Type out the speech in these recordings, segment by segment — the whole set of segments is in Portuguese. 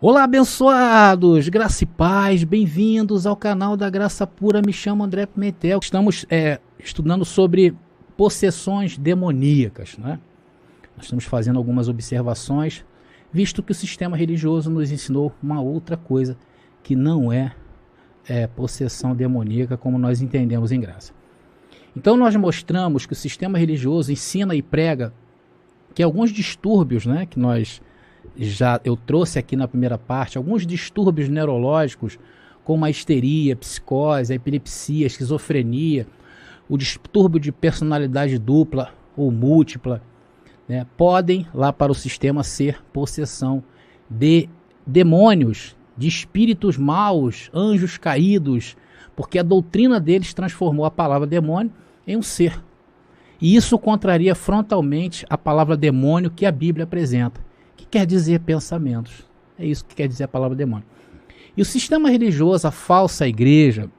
Olá, abençoados, graça e paz, bem-vindos ao canal da Graça Pura. Me chamo André Pimentel. Estamos estudando sobre possessões demoníacas, né? Nós estamos fazendo algumas observações, visto que o sistema religioso nos ensinou uma outra coisa, que não é possessão demoníaca como nós entendemos em graça. Então nós mostramos que o sistema religioso ensina e prega que alguns distúrbios, né, que eu trouxe aqui na primeira parte, alguns distúrbios neurológicos, como a histeria, psicose, a epilepsia, a esquizofrenia, o distúrbio de personalidade dupla ou múltipla, né, podem, lá para o sistema, ser possessão de demônios, de espíritos maus, anjos caídos, porque a doutrina deles transformou a palavra demônio em um ser. E isso contraria frontalmente a palavra demônio que a Bíblia apresenta, que quer dizer pensamentos. É isso que quer dizer a palavra demônio. E o sistema religioso, a falsa igreja,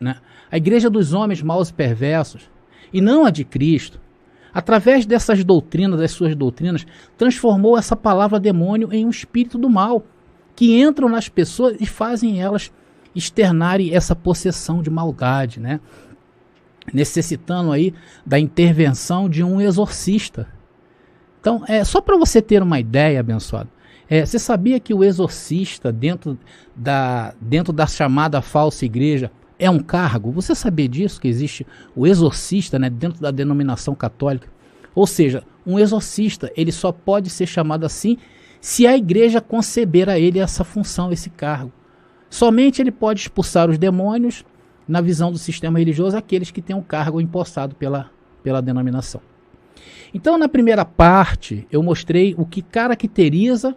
né, a igreja dos homens maus e perversos, e não a de Cristo, através dessas doutrinas, das suas doutrinas, transformou essa palavra demônio em um espírito do mal, que entram nas pessoas e fazem elas externarem essa possessão de maldade, né? Necessitando aí da intervenção de um exorcista. Então, só para você ter uma ideia, abençoado, você sabia que o exorcista dentro da chamada falsa igreja é um cargo? Você sabia disso, que existe o exorcista, né, dentro da denominação católica? Ou seja, um exorcista ele só pode ser chamado assim se a igreja conceber a ele essa função, esse cargo. Somente ele pode expulsar os demônios, na visão do sistema religioso, aqueles que têm um cargo empossado pela denominação. Então, na primeira parte, eu mostrei o que caracteriza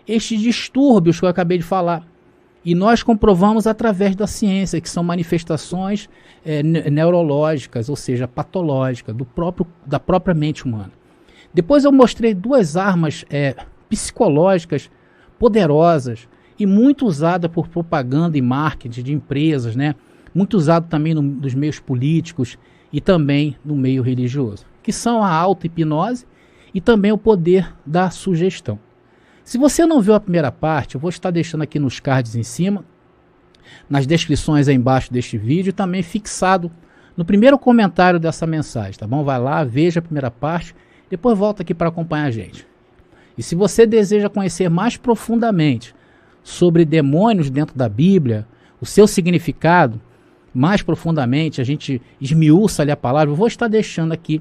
estes distúrbios que eu acabei de falar. E nós comprovamos através da ciência, que são manifestações neurológicas, ou seja, patológicas, da própria mente humana. Depois eu mostrei duas armas psicológicas poderosas e muito usadas por propaganda e marketing de empresas, né? Muito usado também nos meios políticos e também no meio religioso, que são a auto-hipnose e também o poder da sugestão. Se você não viu a primeira parte, eu vou estar deixando aqui nos cards em cima, nas descrições aí embaixo deste vídeo, também fixado no primeiro comentário dessa mensagem, tá bom? Vai lá, veja a primeira parte, depois volta aqui para acompanhar a gente. E se você deseja conhecer mais profundamente sobre demônios dentro da Bíblia, o seu significado, mais profundamente, a gente esmiuça ali a palavra, eu vou estar deixando aqui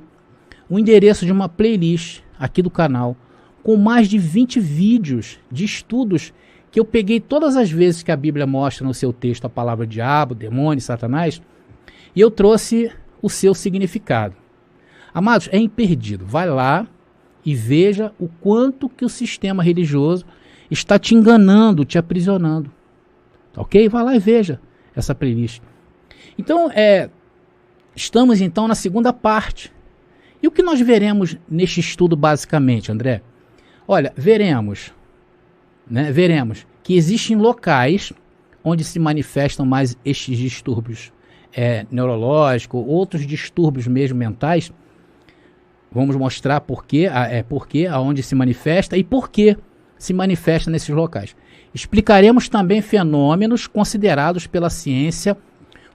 o endereço de uma playlist aqui do canal, com mais de 20 vídeos de estudos que eu peguei todas as vezes que a Bíblia mostra no seu texto a palavra diabo, demônio, satanás, e eu trouxe o seu significado. Amados, é imperdível. Vai lá e veja o quanto que o sistema religioso está te enganando, te aprisionando. Ok? Vai lá e veja essa playlist. Então, estamos então na segunda parte. E o que nós veremos neste estudo basicamente, André? Olha, veremos que existem locais onde se manifestam mais estes distúrbios neurológicos, outros distúrbios mesmo mentais. Vamos mostrar porque aonde se manifesta e por que se manifesta nesses locais. Explicaremos também fenômenos considerados pela ciência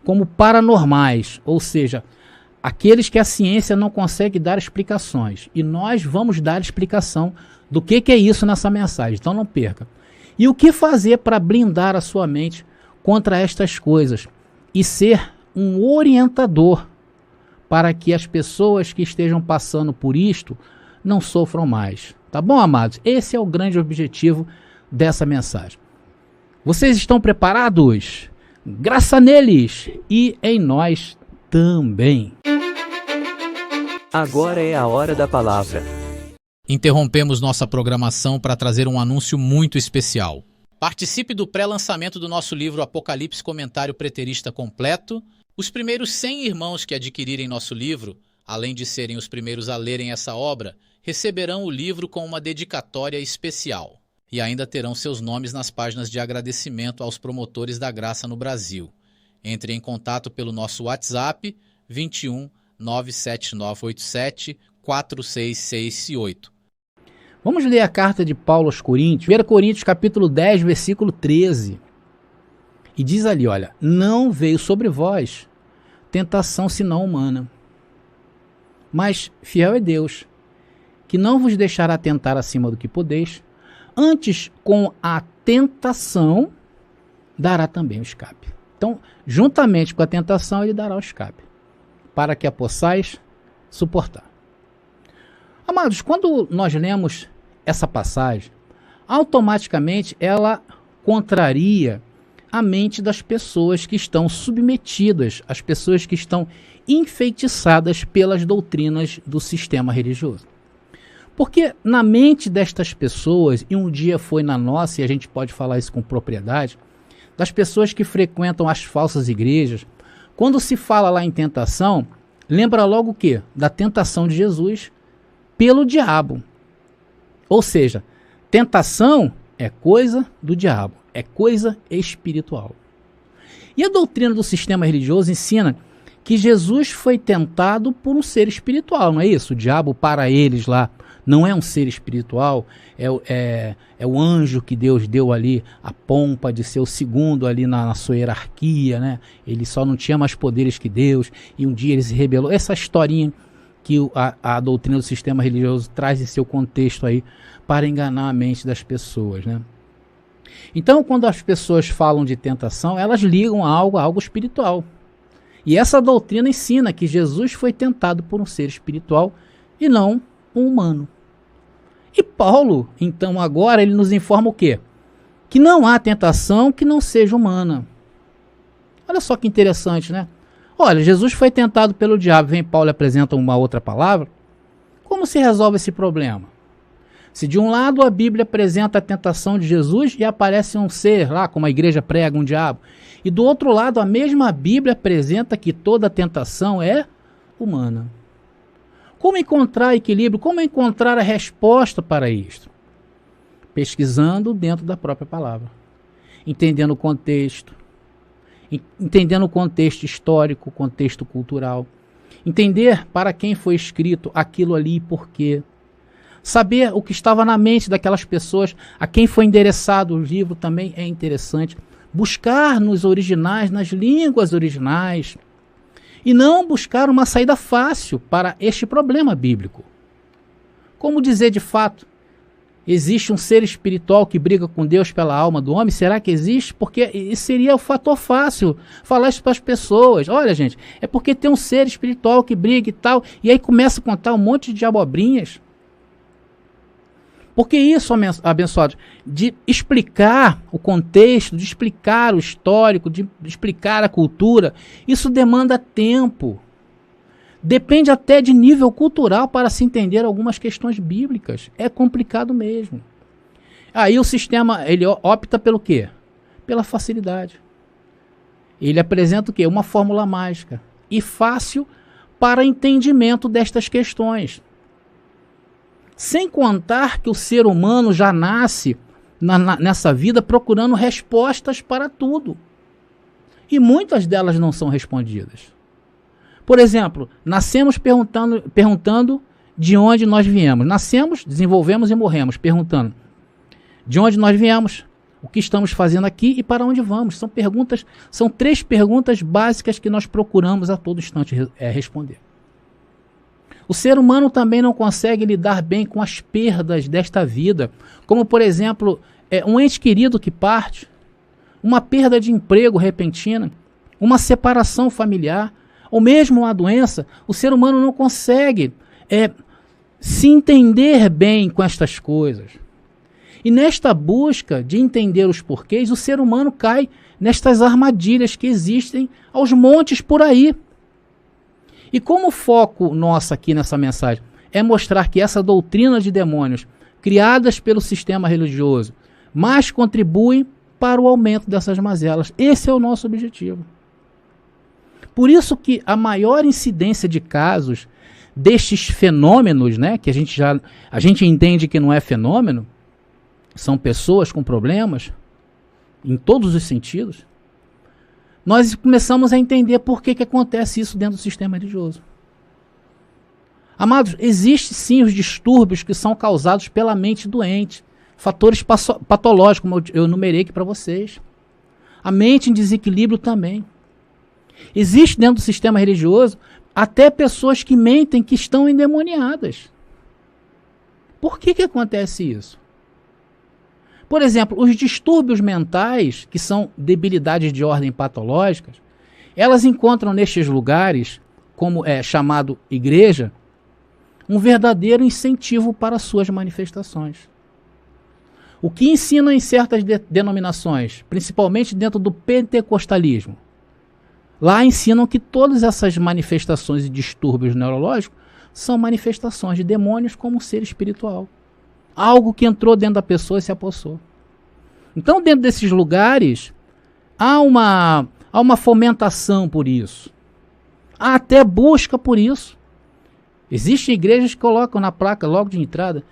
como paranormais, ou seja, aqueles que a ciência não consegue dar explicações. E nós vamos dar explicação do que é isso nessa mensagem, então não perca. E o que fazer para blindar a sua mente contra estas coisas e ser um orientador para que as pessoas que estejam passando por isto não sofram mais. Tá bom, amados? Esse é o grande objetivo dessa mensagem. Vocês estão preparados? Graça neles e em nós também. Agora é a hora da palavra. Interrompemos nossa programação para trazer um anúncio muito especial. Participe do pré-lançamento do nosso livro Apocalipse Comentário Preterista Completo. Os primeiros 100 irmãos que adquirirem nosso livro, além de serem os primeiros a lerem essa obra, receberão o livro com uma dedicatória especial. E ainda terão seus nomes nas páginas de agradecimento aos promotores da graça no Brasil. Entre em contato pelo nosso WhatsApp 21 97987 4668. Vamos ler a carta de Paulo aos Coríntios, 1 Coríntios capítulo 10, versículo 13. E diz ali, olha, não veio sobre vós tentação senão humana, mas fiel é Deus, que não vos deixará tentar acima do que podeis, antes com a tentação dará também o escape. Então, juntamente com a tentação, ele dará o escape, para que a possais suportar. Amados, quando nós lemos essa passagem, automaticamente ela contraria a mente das pessoas que estão submetidas, as pessoas que estão enfeitiçadas pelas doutrinas do sistema religioso. Porque na mente destas pessoas, e um dia foi na nossa, e a gente pode falar isso com propriedade, das pessoas que frequentam as falsas igrejas, quando se fala lá em tentação, lembra logo o quê? Da tentação de Jesus pelo diabo. Ou seja, tentação é coisa do diabo, é coisa espiritual. E a doutrina do sistema religioso ensina que Jesus foi tentado por um ser espiritual, não é isso? O diabo, para eles lá, não é um ser espiritual, é o anjo que Deus deu ali a pompa de ser o segundo ali na sua hierarquia, né? Ele só não tinha mais poderes que Deus, e um dia ele se rebelou. Essa historinha que a doutrina do sistema religioso traz em seu contexto aí para enganar a mente das pessoas, né? Então, quando as pessoas falam de tentação, elas ligam a algo espiritual. E essa doutrina ensina que Jesus foi tentado por um ser espiritual e não um humano. E Paulo, então, agora ele nos informa o quê? Que não há tentação que não seja humana. Olha só que interessante, né? Olha, Jesus foi tentado pelo diabo, vem Paulo e apresenta uma outra palavra. Como se resolve esse problema? Se de um lado a Bíblia apresenta a tentação de Jesus e aparece um ser lá, como a igreja prega, um diabo, e do outro lado a mesma Bíblia apresenta que toda tentação é humana. Como encontrar equilíbrio? Como encontrar a resposta para isto? Pesquisando dentro da própria palavra, entendendo o contexto, histórico, contexto cultural, entender para quem foi escrito aquilo ali e por quê, saber o que estava na mente daquelas pessoas, a quem foi endereçado o livro também é interessante, buscar nos originais, nas línguas originais, e não buscar uma saída fácil para este problema bíblico. Como dizer de fato, existe um ser espiritual que briga com Deus pela alma do homem? Será que existe? Porque seria o fator fácil falar isso para as pessoas. Olha, gente, é porque tem um ser espiritual que briga e tal, e aí começa a contar um monte de abobrinhas. Porque isso, abençoados, de explicar o contexto, de explicar o histórico, de explicar a cultura, isso demanda tempo. Depende até de nível cultural para se entender algumas questões bíblicas. É complicado mesmo. Aí o sistema, ele opta pelo quê? Pela facilidade. Ele apresenta o quê? Uma fórmula mágica e fácil para entendimento destas questões. Sem contar que o ser humano já nasce nessa vida procurando respostas para tudo. E muitas delas não são respondidas. Por exemplo, nascemos perguntando de onde nós viemos. Nascemos, desenvolvemos e morremos perguntando de onde nós viemos, o que estamos fazendo aqui e para onde vamos. São 3 perguntas básicas que nós procuramos a todo instante responder. O ser humano também não consegue lidar bem com as perdas desta vida, como, por exemplo, um ente querido que parte, uma perda de emprego repentina, uma separação familiar, ou mesmo uma doença. O ser humano não consegue se entender bem com estas coisas. E nesta busca de entender os porquês, o ser humano cai nestas armadilhas que existem aos montes por aí. E como o foco nosso aqui nessa mensagem é mostrar que essa doutrina de demônios, criadas pelo sistema religioso, mais contribuem para o aumento dessas mazelas. Esse é o nosso objetivo. Por isso que a maior incidência de casos destes fenômenos, né, que a gente entende que não é fenômeno, são pessoas com problemas, em todos os sentidos, nós começamos a entender por que acontece isso dentro do sistema religioso. Amados, existem sim os distúrbios que são causados pela mente doente. Fatores patológicos, como eu enumerei aqui para vocês. A mente em desequilíbrio também. Existe dentro do sistema religioso até pessoas que mentem que estão endemoniadas. Por que acontece isso? Por exemplo, os distúrbios mentais, que são debilidades de ordem patológicas, elas encontram nestes lugares, como é chamado igreja, um verdadeiro incentivo para suas manifestações. O que ensinam em certas denominações, principalmente dentro do pentecostalismo, lá ensinam que todas essas manifestações e distúrbios neurológicos são manifestações de demônios como um ser espiritual. Algo que entrou dentro da pessoa e se apossou. Então, dentro desses lugares, há uma fomentação por isso. Há até busca por isso. Existem igrejas que colocam na placa logo de entrada,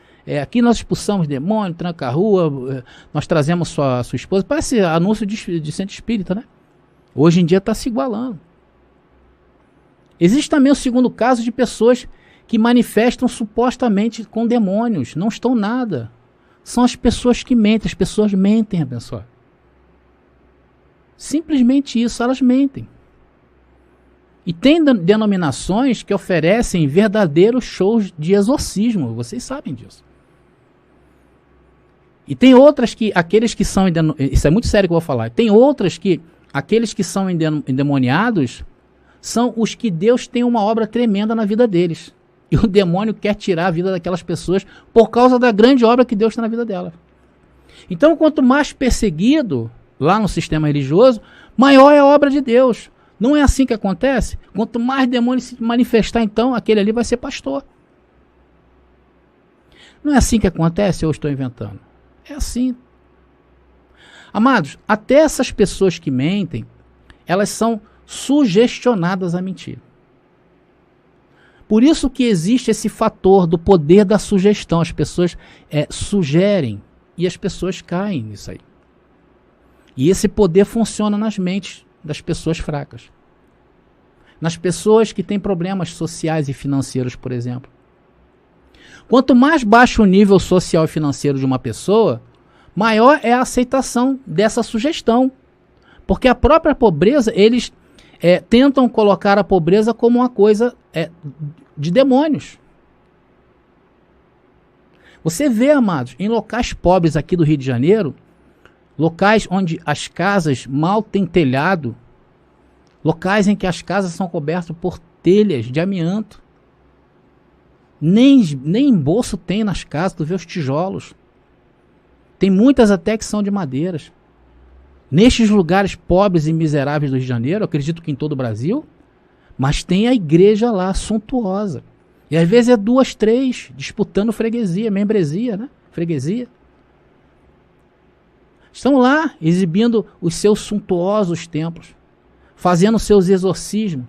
aqui nós expulsamos demônio, tranca a rua, nós trazemos sua esposa. Parece anúncio de centro espírita, né? Hoje em dia está se igualando. Existe também o segundo caso de pessoas que manifestam supostamente com demônios. Não estão nada. São as pessoas que mentem. As pessoas mentem, abençoado. Simplesmente isso, elas mentem. E tem denominações que oferecem verdadeiros shows de exorcismo. Vocês sabem disso. E tem outras que, aqueles que são... Isso é muito sério que eu vou falar. Tem outras que, aqueles que são endemoniados, são os que Deus tem uma obra tremenda na vida deles. E o demônio quer tirar a vida daquelas pessoas por causa da grande obra que Deus tem na vida delas. Então, quanto mais perseguido, lá no sistema religioso, maior é a obra de Deus. Não é assim que acontece? Quanto mais demônio se manifestar, então, aquele ali vai ser pastor. Não é assim que acontece ou eu estou inventando? É assim. Amados, até essas pessoas que mentem, elas são sugestionadas a mentir. Por isso que existe esse fator do poder da sugestão. As pessoas sugerem e as pessoas caem nisso aí. E esse poder funciona nas mentes das pessoas fracas. Nas pessoas que têm problemas sociais e financeiros, por exemplo. Quanto mais baixo o nível social e financeiro de uma pessoa, maior é a aceitação dessa sugestão. Porque a própria pobreza, eles tentam colocar a pobreza como uma coisa de demônios. Você vê, amados, em locais pobres aqui do Rio de Janeiro, locais onde as casas mal têm telhado, locais em que as casas são cobertas por telhas de amianto, nem embolso tem nas casas, tu vê os tijolos. Tem muitas até que são de madeiras. Nestes lugares pobres e miseráveis do Rio de Janeiro, eu acredito que em todo o Brasil, mas tem a igreja lá, suntuosa. E às vezes é 2, 3, disputando freguesia, membresia, né? Freguesia. Estão lá exibindo os seus suntuosos templos, fazendo seus exorcismos,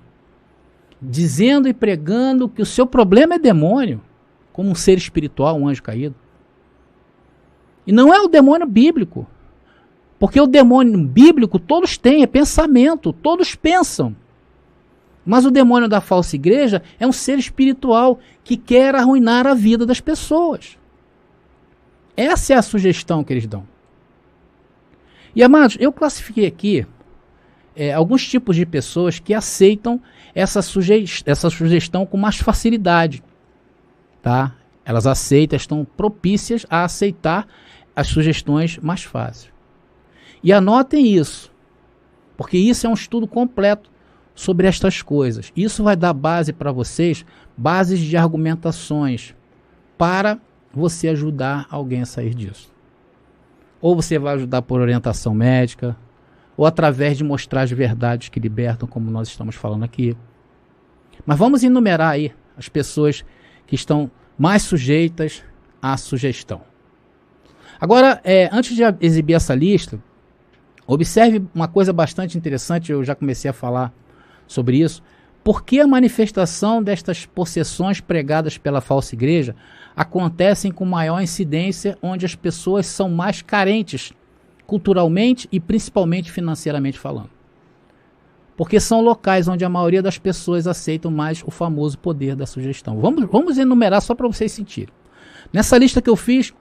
dizendo e pregando que o seu problema é demônio, como um ser espiritual, um anjo caído. E não é o demônio bíblico. Porque o demônio bíblico todos têm, é pensamento, todos pensam. Mas o demônio da falsa igreja é um ser espiritual que quer arruinar a vida das pessoas. Essa é a sugestão que eles dão. E, amados, eu classifiquei aqui alguns tipos de pessoas que aceitam essa sugestão com mais facilidade. Tá? Elas aceitam, estão propícias a aceitar as sugestões mais fáceis. E anotem isso, porque isso é um estudo completo sobre estas coisas. Isso vai dar base para vocês, bases de argumentações, para você ajudar alguém a sair disso. Ou você vai ajudar por orientação médica, ou através de mostrar as verdades que libertam, como nós estamos falando aqui. Mas vamos enumerar aí as pessoas que estão mais sujeitas à sugestão. Agora, antes de exibir essa lista, observe uma coisa bastante interessante, eu já comecei a falar sobre isso. Por que a manifestação destas possessões pregadas pela falsa igreja acontecem com maior incidência onde as pessoas são mais carentes culturalmente e principalmente financeiramente falando? Porque são locais onde a maioria das pessoas aceitam mais o famoso poder da sugestão. Vamos enumerar só para vocês sentirem. Nessa lista que eu fiz,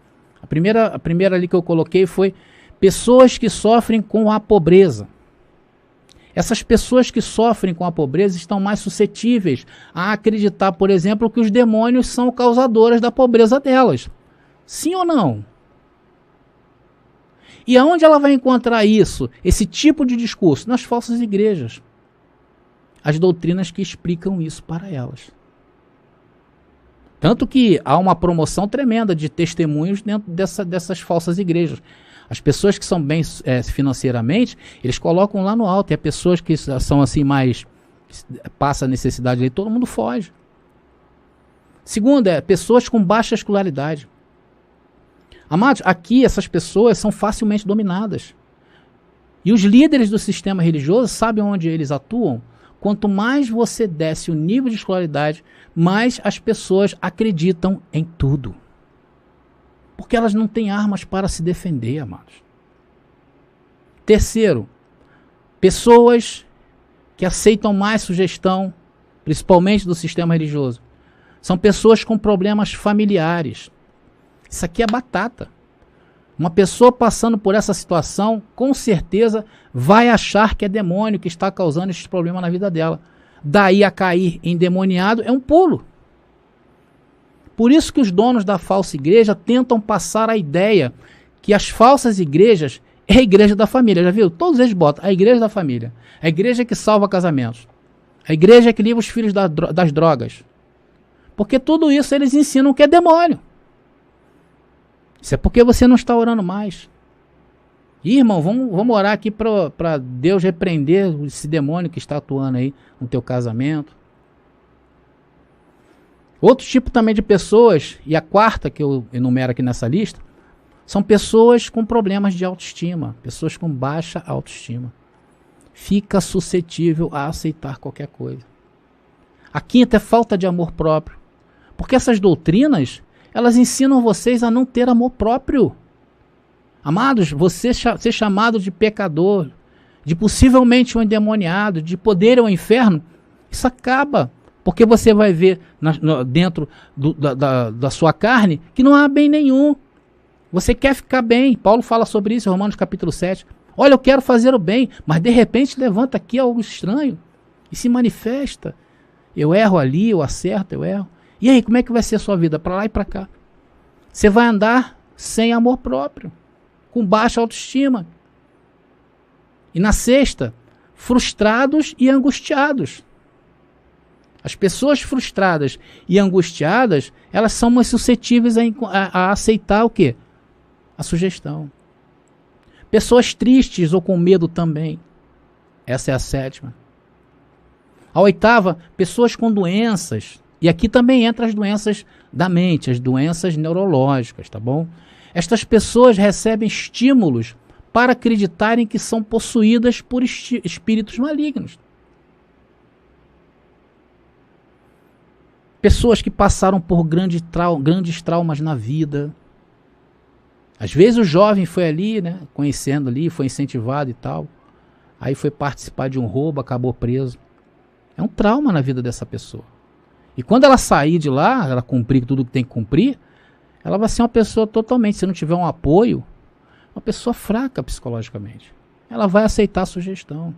a primeira ali que eu coloquei foi pessoas que sofrem com a pobreza. Essas pessoas que sofrem com a pobreza estão mais suscetíveis a acreditar, por exemplo, que os demônios são causadores da pobreza delas. Sim ou não? E aonde ela vai encontrar isso, esse tipo de discurso? Nas falsas igrejas. As doutrinas que explicam isso para elas. Tanto que há uma promoção tremenda de testemunhos dentro dessas falsas igrejas. As pessoas que são bem financeiramente, eles colocam lá no alto. E as pessoas que são assim mais... passa a necessidade ali, todo mundo foge. Segundo, pessoas com baixa escolaridade. Amados, aqui essas pessoas são facilmente dominadas. E os líderes do sistema religioso sabem onde eles atuam. Quanto mais você desce o nível de escolaridade, mais as pessoas acreditam em tudo. Porque elas não têm armas para se defender, amados. Terceiro, pessoas que aceitam mais sugestão, principalmente do sistema religioso, são pessoas com problemas familiares. Isso aqui é batata. Uma pessoa passando por essa situação, com certeza, vai achar que é demônio que está causando esse problema na vida dela. Daí a cair endemoniado é um pulo. Por isso que os donos da falsa igreja tentam passar a ideia que as falsas igrejas é a igreja da família. Já viu? Todos eles botam a igreja da família. A igreja que salva casamentos. A igreja que livra os filhos das drogas. Porque tudo isso eles ensinam que é demônio. Isso é porque você não está orando mais. Ih, irmão, vamos orar aqui para Deus repreender esse demônio que está atuando aí no teu casamento. Outro tipo também de pessoas, e a quarta que eu enumero aqui nessa lista, são pessoas com problemas de autoestima, pessoas com baixa autoestima. Fica suscetível a aceitar qualquer coisa. A quinta é falta de amor próprio. Porque essas doutrinas, elas ensinam vocês a não ter amor próprio. Amados, você ser chamado de pecador, de possivelmente um endemoniado, de poder ao inferno, isso acaba. Porque você vai ver dentro da sua carne que não há bem nenhum. Você quer ficar bem. Paulo fala sobre isso em Romanos capítulo 7. Olha, eu quero fazer o bem, mas de repente levanta aqui algo estranho e se manifesta. Eu erro ali, eu acerto, eu erro. E aí, como é que vai ser a sua vida? Para lá e para cá. Você vai andar sem amor próprio, com baixa autoestima. E na sexta, frustrados e angustiados. As pessoas frustradas e angustiadas, elas são mais suscetíveis a aceitar o quê? A sugestão. Pessoas tristes ou com medo também. Essa é a sétima. A oitava, pessoas com doenças. E aqui também entra as doenças da mente, as doenças neurológicas, tá bom? Estas pessoas recebem estímulos para acreditarem que são possuídas por espíritos malignos. Pessoas que passaram por grandes traumas na vida. Às vezes o jovem foi ali, né, conhecendo ali, foi incentivado e tal. Aí foi participar de um roubo, acabou preso. É um trauma na vida dessa pessoa. E quando ela sair de lá, ela cumprir tudo que tem que cumprir, ela vai ser uma pessoa totalmente, se não tiver um apoio, uma pessoa fraca psicologicamente. Ela vai aceitar a sugestão.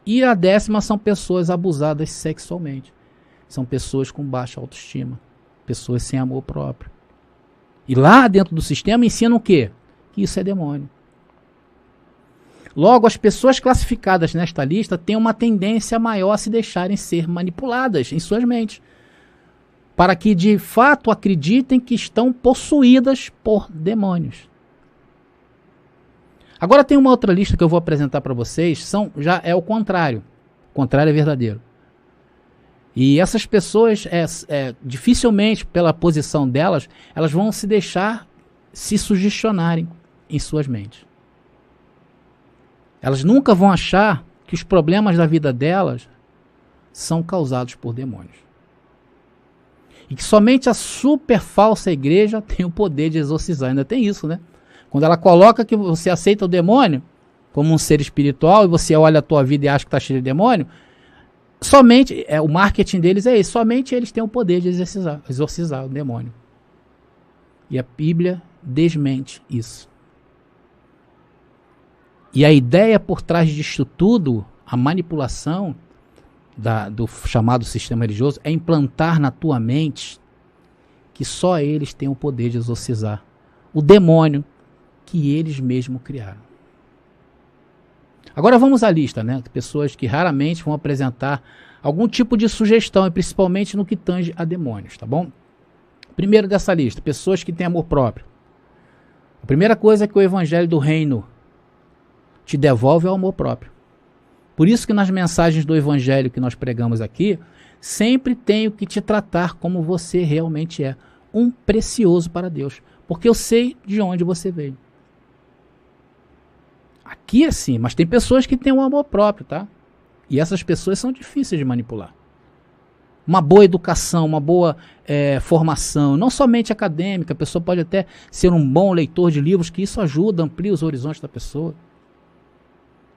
E a décima são pessoas abusadas sexualmente. São pessoas com baixa autoestima. Pessoas sem amor próprio. E lá dentro do sistema ensinam o quê? Que isso é demônio. Logo, as pessoas classificadas nesta lista têm uma tendência maior a se deixarem ser manipuladas em suas mentes, para que de fato acreditem que estão possuídas por demônios. Agora tem uma outra lista que eu vou apresentar para vocês, já é o contrário. O contrário é verdadeiro. E essas pessoas, dificilmente, pela posição delas, elas vão se deixar se sugestionarem em suas mentes. Elas nunca vão achar que os problemas da vida delas são causados por demônios. E que somente a super falsa igreja tem o poder de exorcizar. Ainda tem isso, né? Quando ela coloca que você aceita o demônio, como um ser espiritual, e você olha a tua vida e acha que está cheio de demônio, somente, o marketing deles é esse, somente eles têm o poder de exorcizar o demônio. E a Bíblia desmente isso. E a ideia por trás disso tudo, a manipulação do chamado sistema religioso, é implantar na tua mente que só eles têm o poder de exorcizar o demônio que eles mesmos criaram. Agora vamos à lista, né? Pessoas que raramente vão apresentar algum tipo de sugestão, e principalmente no que tange a demônios, tá bom? Primeiro dessa lista, pessoas que têm amor próprio. A primeira coisa que o evangelho do reino te devolve é o amor próprio. Por isso que nas mensagens do evangelho que nós pregamos aqui, sempre tenho que te tratar como você realmente é, um precioso para Deus, porque eu sei de onde você veio. Aqui é assim, mas tem pessoas que têm um amor próprio, tá? E essas pessoas são difíceis de manipular. Uma boa educação, uma boa formação, não somente acadêmica, a pessoa pode até ser um bom leitor de livros, que isso ajuda, amplia os horizontes da pessoa.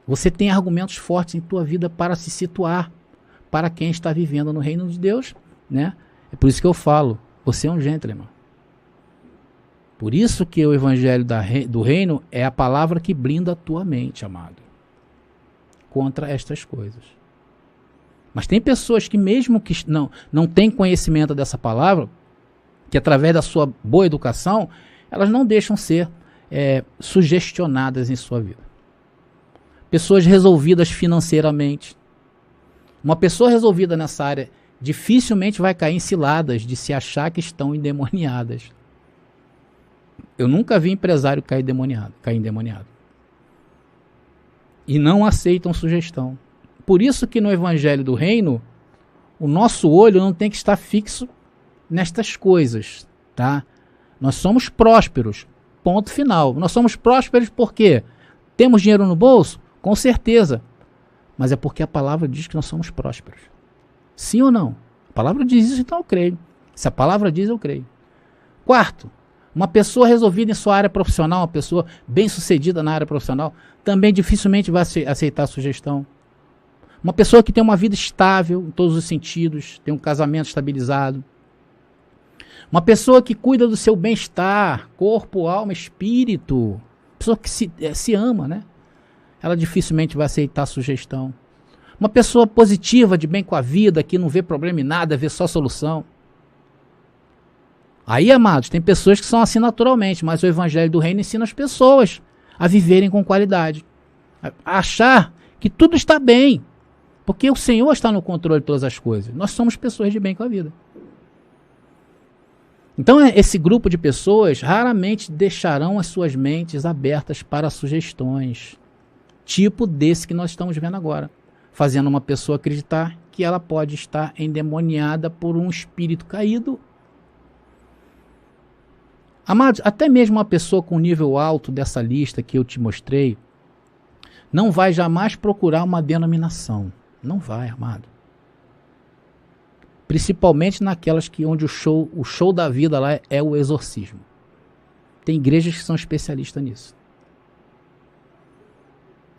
Você tem argumentos fortes em tua vida para se situar para quem está vivendo no reino de Deus, né? É por isso que eu falo, você é um gentleman. Por isso que o evangelho do reino é a palavra que blinda a tua mente, amado, contra estas coisas. Mas tem pessoas que mesmo que não têm conhecimento dessa palavra, que através da sua boa educação, elas não deixam ser sugestionadas em sua vida. Pessoas resolvidas financeiramente. Uma pessoa resolvida nessa área dificilmente vai cair em ciladas de se achar que estão endemoniadas. Eu nunca vi empresário cair endemoniado. E não aceitam sugestão. Por isso que no evangelho do reino, o nosso olho não tem que estar fixo nestas coisas, tá? Nós somos prósperos, ponto final. Nós somos prósperos porque temos dinheiro no bolso? Com certeza. Mas é porque a palavra diz que nós somos prósperos. Sim ou não? A palavra diz isso, então eu creio. Se a palavra diz, eu creio. Quarto, uma pessoa resolvida em sua área profissional, uma pessoa bem-sucedida na área profissional, também dificilmente vai aceitar a sugestão. Uma pessoa que tem uma vida estável em todos os sentidos, tem um casamento estabilizado. Uma pessoa que cuida do seu bem-estar, corpo, alma, espírito. Pessoa que se ama, né? Ela dificilmente vai aceitar a sugestão. Uma pessoa positiva, de bem com a vida, que não vê problema em nada, vê só solução. Aí, amados, tem pessoas que são assim naturalmente, mas o evangelho do reino ensina as pessoas a viverem com qualidade. A achar que tudo está bem, porque o Senhor está no controle de todas as coisas. Nós somos pessoas de bem com a vida. Então, esse grupo de pessoas raramente deixarão as suas mentes abertas para sugestões, tipo desse que nós estamos vendo agora, fazendo uma pessoa acreditar que ela pode estar endemoniada por um espírito caído. Amados, até mesmo uma pessoa com nível alto dessa lista que eu te mostrei, não vai jamais procurar uma denominação. Não vai, amado. Principalmente naquelas onde o show da vida lá é o exorcismo. Tem igrejas que são especialistas nisso.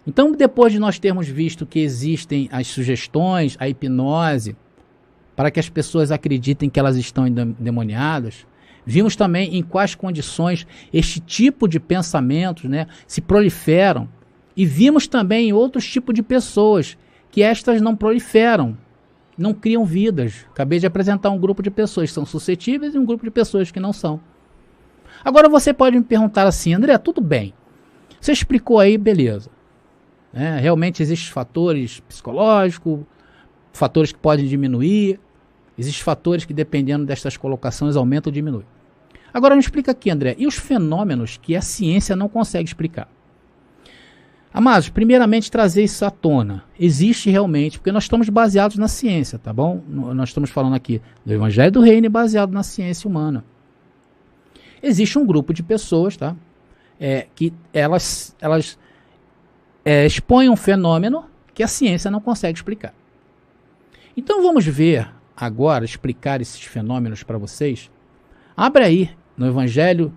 Então, depois de nós termos visto que existem as sugestões, a hipnose, para que as pessoas acreditem que elas estão endemoniadas, vimos também em quais condições este tipo de pensamentos, né, se proliferam. E vimos também em outros tipos de pessoas que estas não proliferam, não criam vidas. Acabei de apresentar um grupo de pessoas que são suscetíveis e um grupo de pessoas que não são. Agora você pode me perguntar assim, André, tudo bem. Você explicou aí, beleza. Realmente existem fatores psicológicos, fatores que podem diminuir, existem fatores que, dependendo destas colocações, aumentam ou diminuem. Agora me explica aqui, André, e os fenômenos que a ciência não consegue explicar? Amados, primeiramente trazer isso à tona. Existe realmente, porque nós estamos baseados na ciência, tá bom? Nós estamos falando aqui do Evangelho do Reino baseado na ciência humana. Existe um grupo de pessoas, tá? Que elas expõem um fenômeno que a ciência não consegue explicar. Então vamos ver agora, explicar esses fenômenos para vocês. Abre aí no Evangelho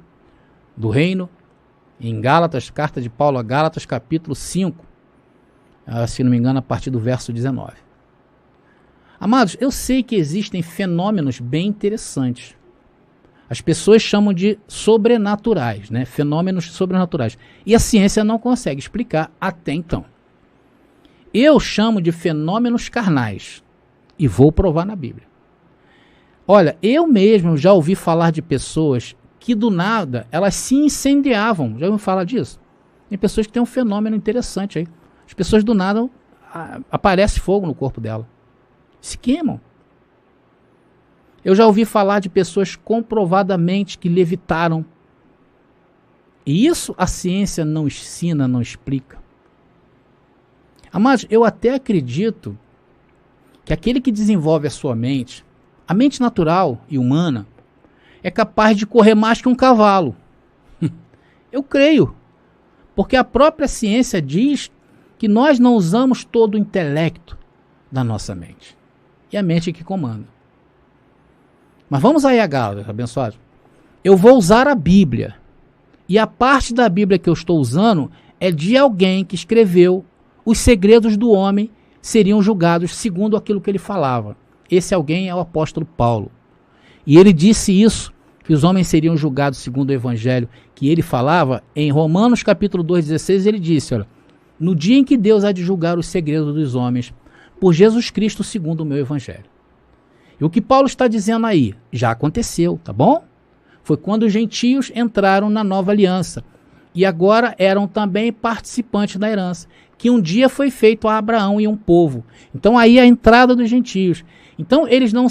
do Reino, Em Gálatas, carta de Paulo a Gálatas, capítulo 5, se não me engano, a partir do verso 19. Amados, eu sei que existem fenômenos bem interessantes. As pessoas chamam de sobrenaturais, né? Fenômenos sobrenaturais. E a ciência não consegue explicar até então. Eu chamo de fenômenos carnais. E vou provar na Bíblia. Olha, eu mesmo já ouvi falar de pessoas que do nada elas se incendiavam. Já ouviu falar disso? Tem pessoas que têm um fenômeno interessante aí. As pessoas do nada aparece fogo no corpo dela. Se queimam. Eu já ouvi falar de pessoas comprovadamente que levitaram. E isso a ciência não ensina, não explica. Mas eu até acredito que aquele que desenvolve a sua mente, a mente natural e humana, é capaz de correr mais que um cavalo. Eu creio. Porque a própria ciência diz que nós não usamos todo o intelecto da nossa mente. E a mente é que comanda. Mas vamos aí a Gálatas, abençoados. Eu vou usar a Bíblia. E a parte da Bíblia que eu estou usando é de alguém que escreveu os segredos do homem seriam julgados segundo aquilo que ele falava. Esse alguém é o apóstolo Paulo. E ele disse isso, que os homens seriam julgados segundo o evangelho que ele falava, em Romanos capítulo 2,16, ele disse, olha, no dia em que Deus há de julgar os segredos dos homens, por Jesus Cristo segundo o meu evangelho. E o que Paulo está dizendo aí, já aconteceu, tá bom? Foi quando os gentios entraram na nova aliança, e agora eram também participantes da herança, que um dia foi feito a Abraão e um povo. Então aí a entrada dos gentios. Então eles não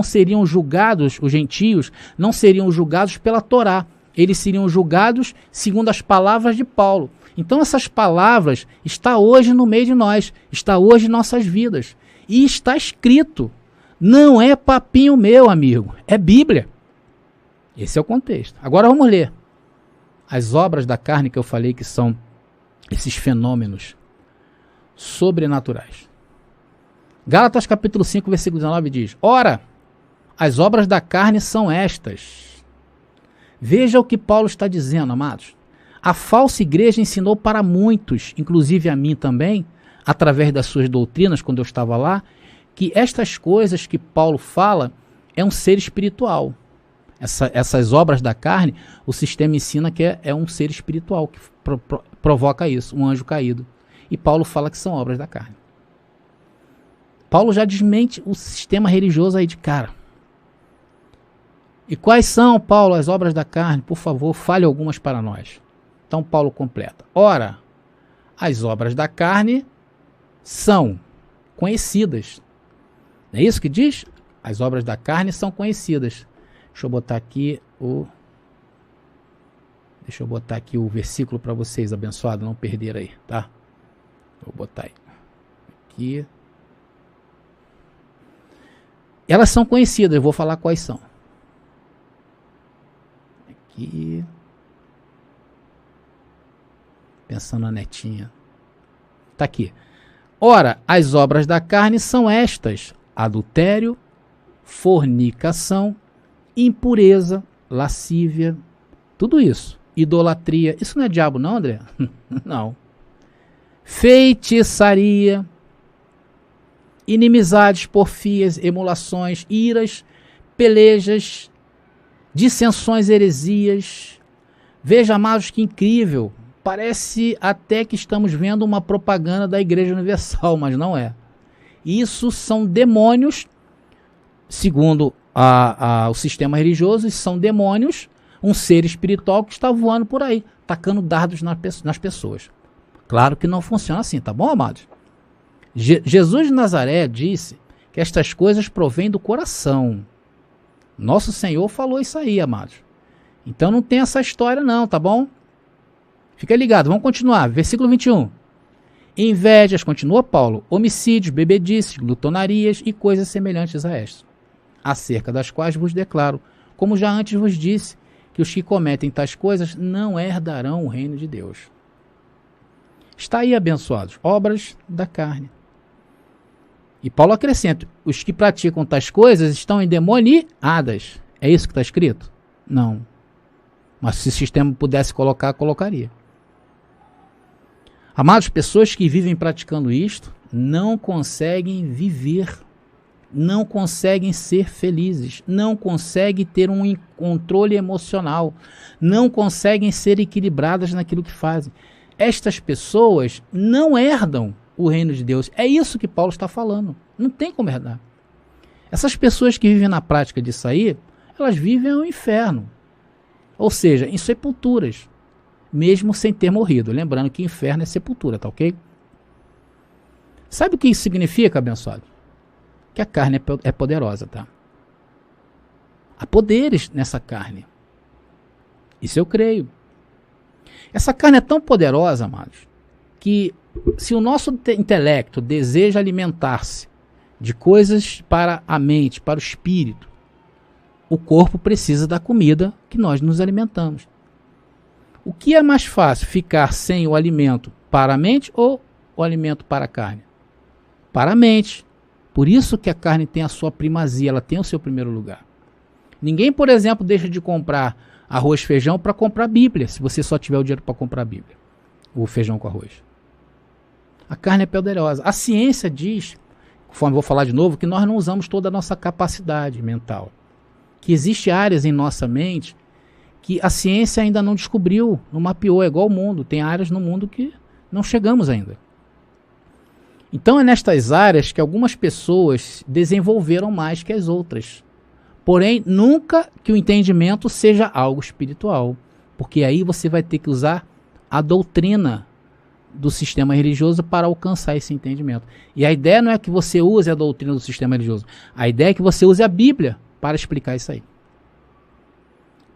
seriam julgados, os gentios, não seriam julgados pela Torá. Eles seriam julgados segundo as palavras de Paulo. Então essas palavras estão hoje no meio de nós, está hoje em nossas vidas. E está escrito. Não é papinho meu, amigo. É Bíblia. Esse é o contexto. Agora vamos ler. As obras da carne que eu falei que são esses fenômenos sobrenaturais. Gálatas capítulo 5, versículo 19 diz: Ora, as obras da carne são estas. Veja o que Paulo está dizendo, amados. A falsa igreja ensinou para muitos, inclusive a mim também, através das suas doutrinas, quando eu estava lá, que estas coisas que Paulo fala é um ser espiritual. Essas obras da carne, o sistema ensina que é um ser espiritual que provoca isso, um anjo caído. E Paulo fala que são obras da carne. Paulo já desmente o sistema religioso aí de cara. E quais são, Paulo, as obras da carne? Por favor, fale algumas para nós. Então Paulo completa. Ora, as obras da carne são conhecidas. Não é isso que diz? As obras da carne são conhecidas. Deixa eu botar aqui o versículo para vocês, abençoado, não perder aí, tá? Vou botar aí. Aqui. Elas são conhecidas, eu vou falar quais são. Aqui. Pensando na netinha. Tá aqui. Ora, as obras da carne são estas: adultério, fornicação, impureza, lascívia, tudo isso. Idolatria. Isso não é diabo não, André? Não. Feitiçaria, inimizades, porfias, emulações, iras, pelejas, dissensões, heresias. Veja, amados, que incrível. Parece até que estamos vendo uma propaganda da Igreja Universal, mas não é. Isso são demônios, segundo o sistema religioso, são demônios, um ser espiritual que está voando por aí, tacando dardos nas pessoas. Claro que não funciona assim, tá bom, amados? Jesus de Nazaré disse que estas coisas provêm do coração. Nosso Senhor falou isso aí, amados. Então não tem essa história não, tá bom? Fica ligado, vamos continuar. Versículo 21. Invejas, continua Paulo, homicídios, bebedices, glutonarias e coisas semelhantes a estas, acerca das quais vos declaro, como já antes vos disse, que os que cometem tais coisas não herdarão o reino de Deus. Está aí, abençoados, obras da carne. E Paulo acrescenta, os que praticam tais coisas estão endemoniadas. É isso que está escrito? Não. Mas se o sistema pudesse colocar, colocaria. Amados, pessoas que vivem praticando isto não conseguem viver, não conseguem ser felizes, não conseguem ter um controle emocional, não conseguem ser equilibradas naquilo que fazem. Estas pessoas não herdam o reino de Deus. É isso que Paulo está falando. Não tem como herdar. Essas pessoas que vivem na prática disso aí, elas vivem no inferno. Ou seja, em sepulturas, mesmo sem ter morrido. Lembrando que inferno é sepultura, tá ok? Sabe o que isso significa, abençoado? Que a carne é poderosa, tá? Há poderes nessa carne. Isso eu creio. Essa carne é tão poderosa, amados, que se o nosso intelecto deseja alimentar-se de coisas para a mente, para o espírito, o corpo precisa da comida que nós nos alimentamos. O que é mais fácil, ficar sem o alimento para a mente ou o alimento para a carne? Para a mente. Por isso que a carne tem a sua primazia, ela tem o seu primeiro lugar. Ninguém, por exemplo, deixa de comprar arroz e feijão para comprar Bíblia, se você só tiver o dinheiro para comprar Bíblia, o feijão com arroz. A carne é poderosa. A ciência diz, conforme vou falar de novo, que nós não usamos toda a nossa capacidade mental. Que existem áreas em nossa mente que a ciência ainda não descobriu, não mapeou, é igual ao mundo. Tem áreas no mundo que não chegamos ainda. Então é nestas áreas que algumas pessoas desenvolveram mais que as outras. Porém, nunca que o entendimento seja algo espiritual. Porque aí você vai ter que usar a doutrina do sistema religioso para alcançar esse entendimento. E a ideia não é que você use a doutrina do sistema religioso. A ideia é que você use a Bíblia para explicar isso aí.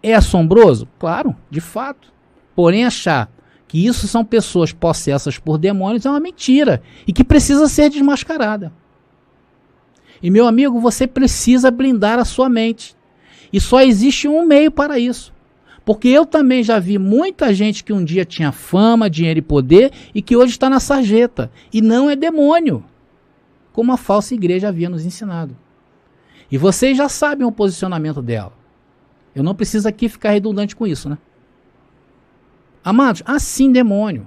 É assombroso? Claro, de fato. Porém, achar que isso são pessoas possessas por demônios é uma mentira e que precisa ser desmascarada. E, meu amigo, você precisa blindar a sua mente. E só existe um meio para isso. Porque eu também já vi muita gente que um dia tinha fama, dinheiro e poder e que hoje está na sarjeta. E não é demônio, como a falsa igreja havia nos ensinado. E vocês já sabem o posicionamento dela. Eu não preciso aqui ficar redundante com isso, né? Amados, assim demônio.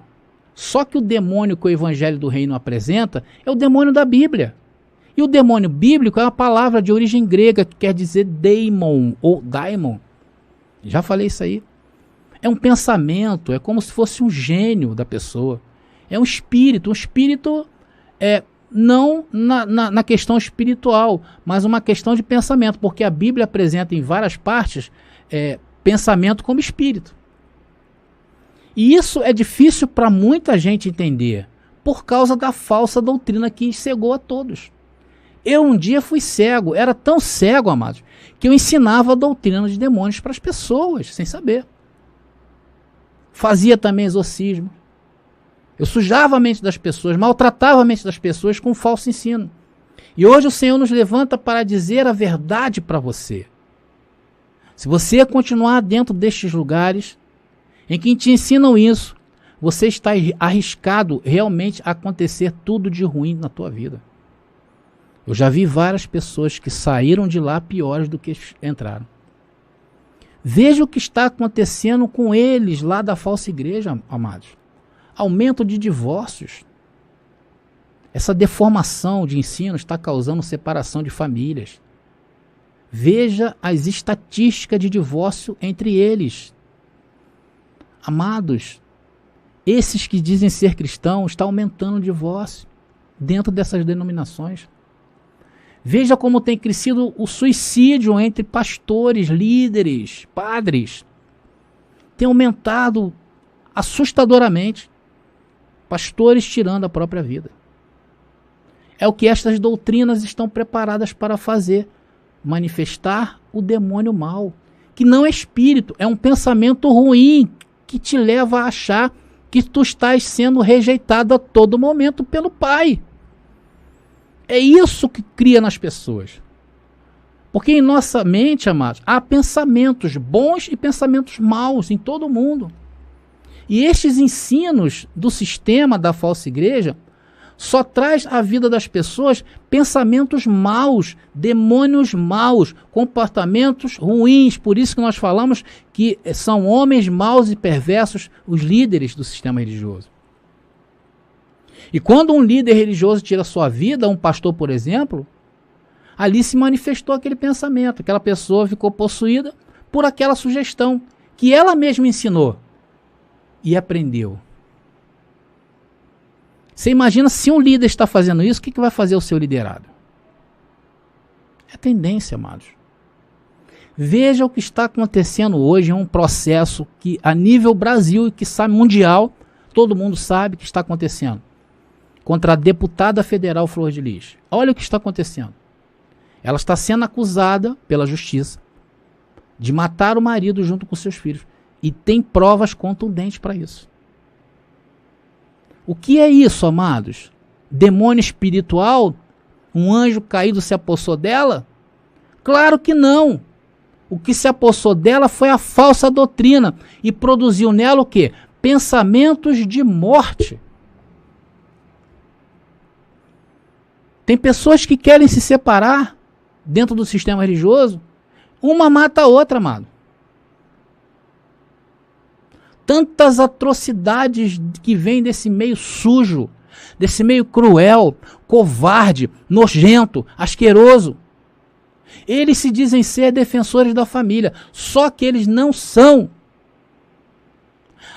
Só que o demônio que o evangelho do reino apresenta é o demônio da Bíblia. E o demônio bíblico é uma palavra de origem grega que quer dizer daimon ou daimon. Já falei isso aí. É um pensamento, é como se fosse um gênio da pessoa. É um espírito não na questão espiritual, mas uma questão de pensamento, porque a Bíblia apresenta em várias partes pensamento como espírito. E isso é difícil para muita gente entender, por causa da falsa doutrina que cegou a todos. Eu um dia fui cego, era tão cego, amados, que eu ensinava a doutrina de demônios para as pessoas, sem saber. Fazia também exorcismo. Eu sujava a mente das pessoas, maltratava a mente das pessoas com falso ensino. E hoje o Senhor nos levanta para dizer a verdade para você. Se você continuar dentro destes lugares em que te ensinam isso, você está arriscado realmente a acontecer tudo de ruim na tua vida. Eu já vi várias pessoas que saíram de lá piores do que entraram. Veja o que está acontecendo com eles lá da falsa igreja, amados. Aumento de divórcios. Essa deformação de ensino está causando separação de famílias. Veja as estatísticas de divórcio entre eles. Amados, esses que dizem ser cristãos, está aumentando o divórcio dentro dessas denominações. Veja como tem crescido o suicídio entre pastores, líderes, padres. Tem aumentado assustadoramente. Pastores tirando a própria vida. É o que estas doutrinas estão preparadas para fazer. Manifestar o demônio mau. Que não é espírito, é um pensamento ruim que te leva a achar que tu estás sendo rejeitado a todo momento pelo Pai. É isso que cria nas pessoas. Porque em nossa mente, amados, há pensamentos bons e pensamentos maus em todo mundo. E estes ensinos do sistema da falsa igreja só traz à vida das pessoas pensamentos maus, demônios maus, comportamentos ruins. Por isso que nós falamos que são homens maus e perversos os líderes do sistema religioso. E quando um líder religioso tira sua vida, um pastor, por exemplo, ali se manifestou aquele pensamento, aquela pessoa ficou possuída por aquela sugestão que ela mesma ensinou e aprendeu. Você imagina se um líder está fazendo isso, o que vai fazer o seu liderado? É tendência, amados. Veja o que está acontecendo hoje, é um processo que a nível Brasil e que sabe mundial, todo mundo sabe que está acontecendo. Contra a deputada federal Flor de Lis. Olha o que está acontecendo. Ela está sendo acusada pela justiça de matar o marido junto com seus filhos. E tem provas contundentes para isso. O que é isso, amados? Demônio espiritual? Um anjo caído se apossou dela? Claro que não. O que se apossou dela foi a falsa doutrina e produziu nela o quê? Pensamentos de morte. Tem pessoas que querem se separar dentro do sistema religioso. Uma mata a outra, amado. Tantas atrocidades que vêm desse meio sujo, desse meio cruel, covarde, nojento, asqueroso. Eles se dizem ser defensores da família, só que eles não são.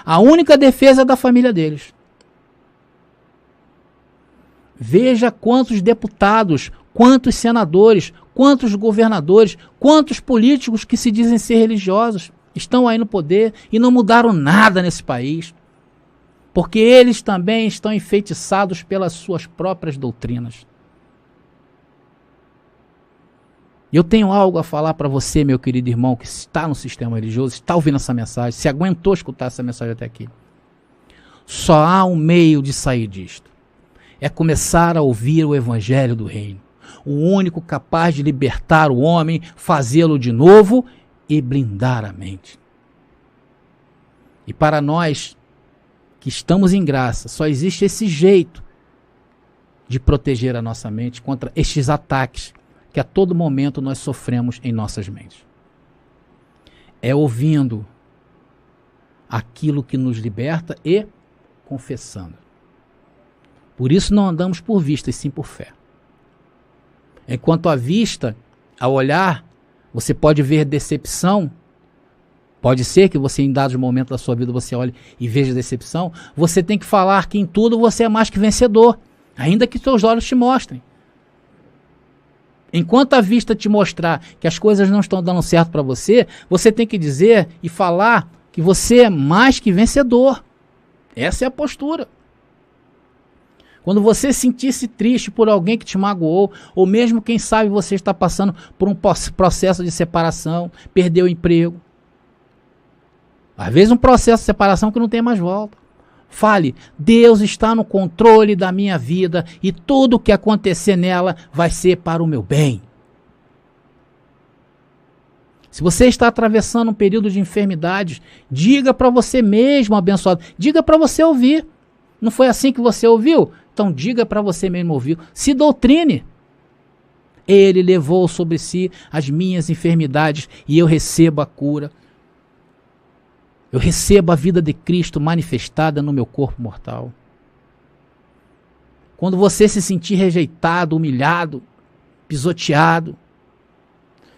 A única defesa é da família deles. Veja quantos deputados, quantos senadores, quantos governadores, quantos políticos que se dizem ser religiosos estão aí no poder e não mudaram nada nesse país. Porque eles também estão enfeitiçados pelas suas próprias doutrinas. Eu tenho algo a falar para você, meu querido irmão, que está no sistema religioso, está ouvindo essa mensagem, se aguentou escutar essa mensagem até aqui. Só há um meio de sair disto. É começar a ouvir o evangelho do reino. O único capaz de libertar o homem, fazê-lo de novo e blindar a mente. E para nós que estamos em graça, só existe esse jeito de proteger a nossa mente contra estes ataques que a todo momento nós sofremos em nossas mentes. É ouvindo aquilo que nos liberta e confessando. Por isso não andamos por vista, e sim por fé. Enquanto a vista, ao olhar, você pode ver decepção. Pode ser que você, em dados momentos da sua vida, você olhe e veja decepção. Você tem que falar que em tudo você é mais que vencedor, ainda que seus olhos te mostrem. Enquanto a vista te mostrar que as coisas não estão dando certo para você, você tem que dizer e falar que você é mais que vencedor. Essa é a postura. Quando você sentir-se triste por alguém que te magoou, ou mesmo, quem sabe, você está passando por um processo de separação, perdeu o emprego. Às vezes um processo de separação que não tem mais volta. Fale, Deus está no controle da minha vida e tudo o que acontecer nela vai ser para o meu bem. Se você está atravessando um período de enfermidades, diga para você mesmo, abençoado, diga para você ouvir. Não foi assim que você ouviu? Então diga para você mesmo ouvir. Se doutrine. Ele levou sobre si as minhas enfermidades e eu recebo a cura. Eu recebo a vida de Cristo manifestada no meu corpo mortal. Quando você se sentir rejeitado, humilhado, pisoteado,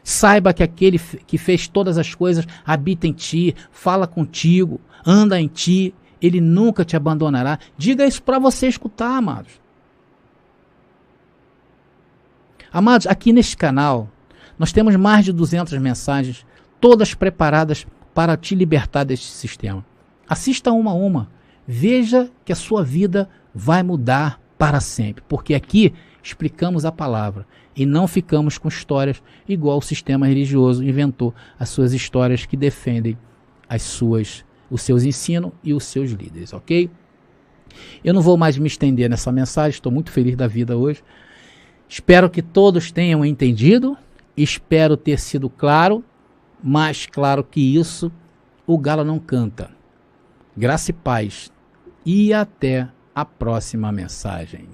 saiba que aquele que fez todas as coisas habita em ti, fala contigo, anda em ti, ele nunca te abandonará. Diga isso para você escutar, amados. Amados, aqui neste canal, nós temos mais de 200 mensagens, todas preparadas para te libertar deste sistema. Assista uma a uma. Veja que a sua vida vai mudar para sempre. Porque aqui explicamos a palavra e não ficamos com histórias igual o sistema religioso inventou as suas histórias que defendem os seus ensinos e os seus líderes, ok? Eu não vou mais me estender nessa mensagem, estou muito feliz da vida hoje. Espero que todos tenham entendido, espero ter sido claro, mais claro que isso, o galo não canta. Graça e paz, e até a próxima mensagem.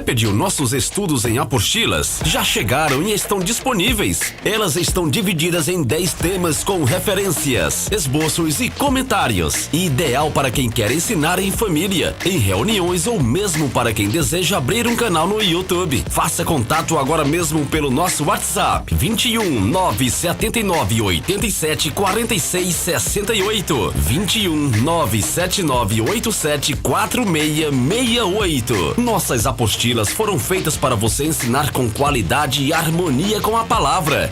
pediu nossos estudos em apostilas? Já chegaram e estão disponíveis. Elas estão divididas em 10 temas com referências, esboços e comentários. Ideal para quem quer ensinar em família, em reuniões ou mesmo para quem deseja abrir um canal no YouTube. Faça contato agora mesmo pelo nosso WhatsApp 21 979 87 46 68 21 979 87 4668. Nossas apostilas foram feitas para você ensinar com qualidade e harmonia com a palavra.